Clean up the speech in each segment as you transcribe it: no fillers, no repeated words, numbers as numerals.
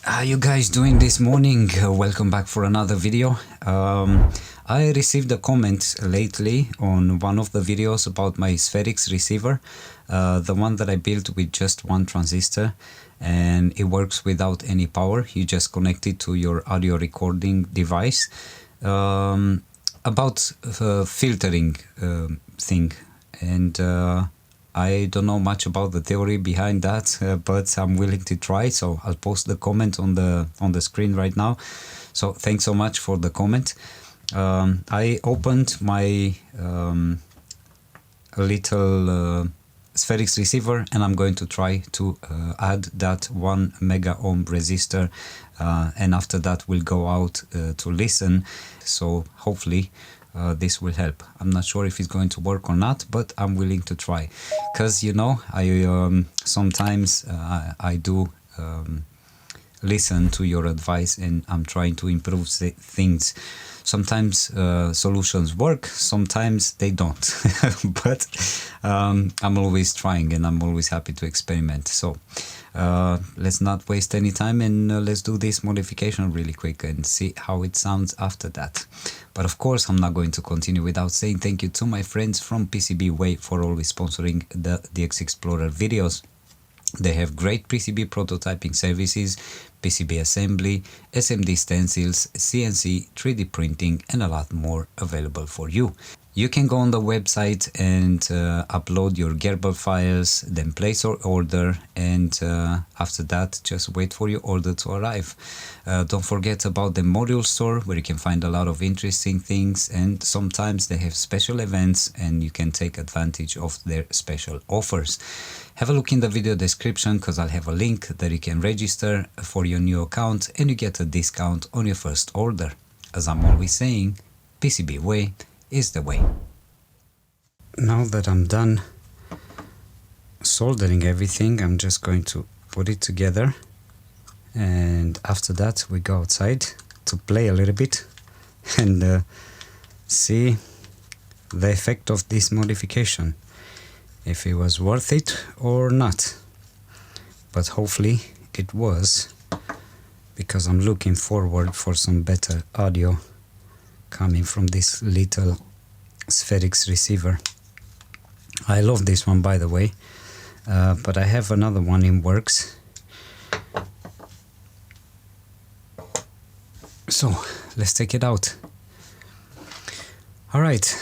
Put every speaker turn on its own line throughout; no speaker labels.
How you guys doing this morning? Welcome back for another video. I received a comment lately on one of the videos about my Sferics receiver, the one that I built with just one transistor, and it works without any power. You just connect it to your audio recording device. About filtering thing, and I don't know much about the theory behind that, but I'm willing to try. So I'll post the comment on the screen right now. So thanks so much for the comment. I opened my little Sferics receiver, and I'm going to try to add that 1 mega ohm resistor, and after that we'll go out to listen. So hopefully this will help. I'm not sure if it's going to work or not, but I'm willing to try, because you know, I sometimes I do listen to your advice, and I'm trying to improve things. Sometimes solutions work, sometimes they don't, but I'm always trying, and I'm always happy to experiment. So let's not waste any time, and let's do this modification really quick and see how it sounds after that. But of course, I'm not going to continue without saying thank you to my friends from PCB Way for always sponsoring the DX Explorer videos. They have great PCB prototyping services, PCB assembly, SMD stencils, CNC, 3D printing, and a lot more available for you. You can go on the website and upload your Gerber files, then place your order, and after that just wait for your order to arrive. Don't forget about the module store, where you can find a lot of interesting things, and sometimes they have special events and you can take advantage of their special offers. Have a look in the video description, because I'll have a link that you can register for your new account and you get a discount on your first order. As I'm always saying, PCB Way is the way. Now that I'm done soldering everything, I'm just going to put it together, and after that we go outside to play a little bit and see the effect of this modification, if it was worth it or not. But hopefully it was, because I'm looking forward for some better audio coming from this little Sferics receiver. I love this one, by the way, but I have another one in works. So let's take it out. Alright,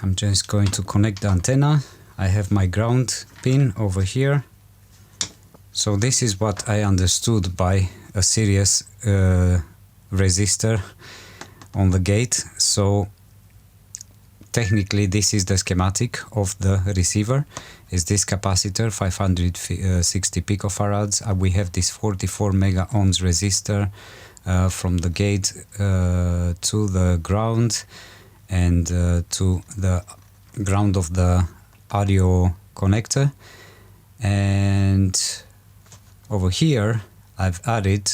I'm just going to connect the antenna. I have my ground pin over here. So this is what I understood by a series resistor on the gate. So technically this is the schematic of the receiver. Is this capacitor 560 picofarads. We have this 44 mega ohms resistor from the gate to the ground, and to the ground of the audio connector. And over here I've added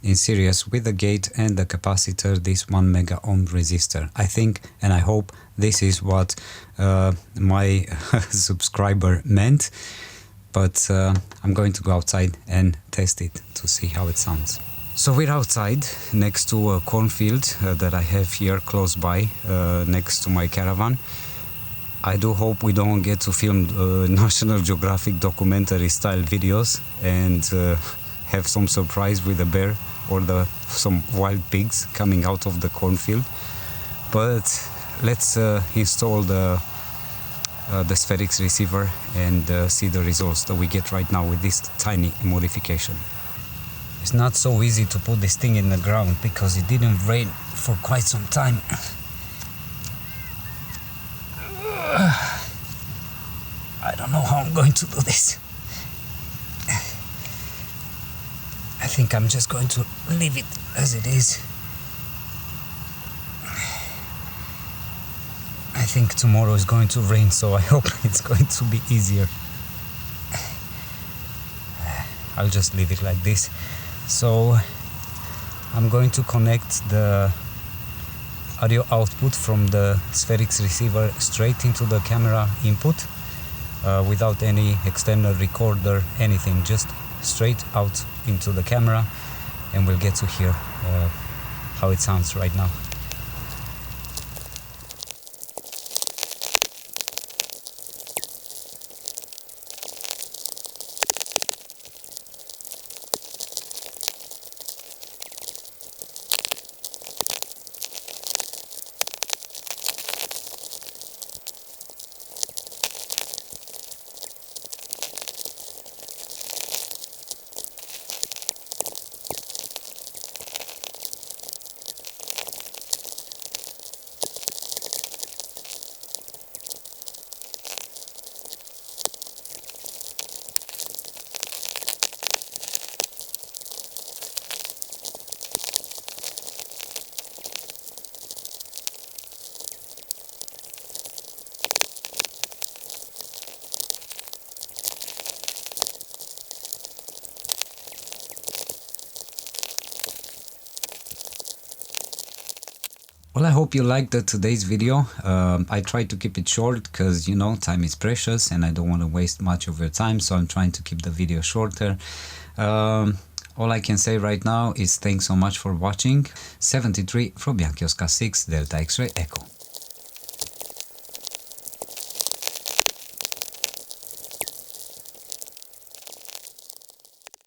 in series with the gate and the capacitor this 1 mega ohm resistor. I think, and I hope, this is what my subscriber meant, but I'm going to go outside and test it to see how it sounds. So we're outside next to a cornfield that I have here close by, next to my caravan. I do hope we don't get to film National Geographic documentary style videos and have some surprise with a bear or some wild pigs coming out of the cornfield. But let's install the Sferics receiver and see the results that we get right now with this tiny modification. It's not so easy to put this thing in the ground because it didn't rain for quite some time. I don't know how I'm going to do this. I think I'm just going to leave it as it is. I think tomorrow is going to rain, so I hope it's going to be easier. I'll just leave it like this. So I'm going to connect the audio output from the Sferics receiver straight into the camera input without any external recorder, anything, just straight out into the camera, and we'll get to hear how it sounds right now. Well, I hope you liked today's video. I tried to keep it short because, you know, time is precious and I don't want to waste much of your time, so I'm trying to keep the video shorter. All I can say right now is thanks so much for watching. 73 from Yankee Oscar 6 Delta X-Ray Echo.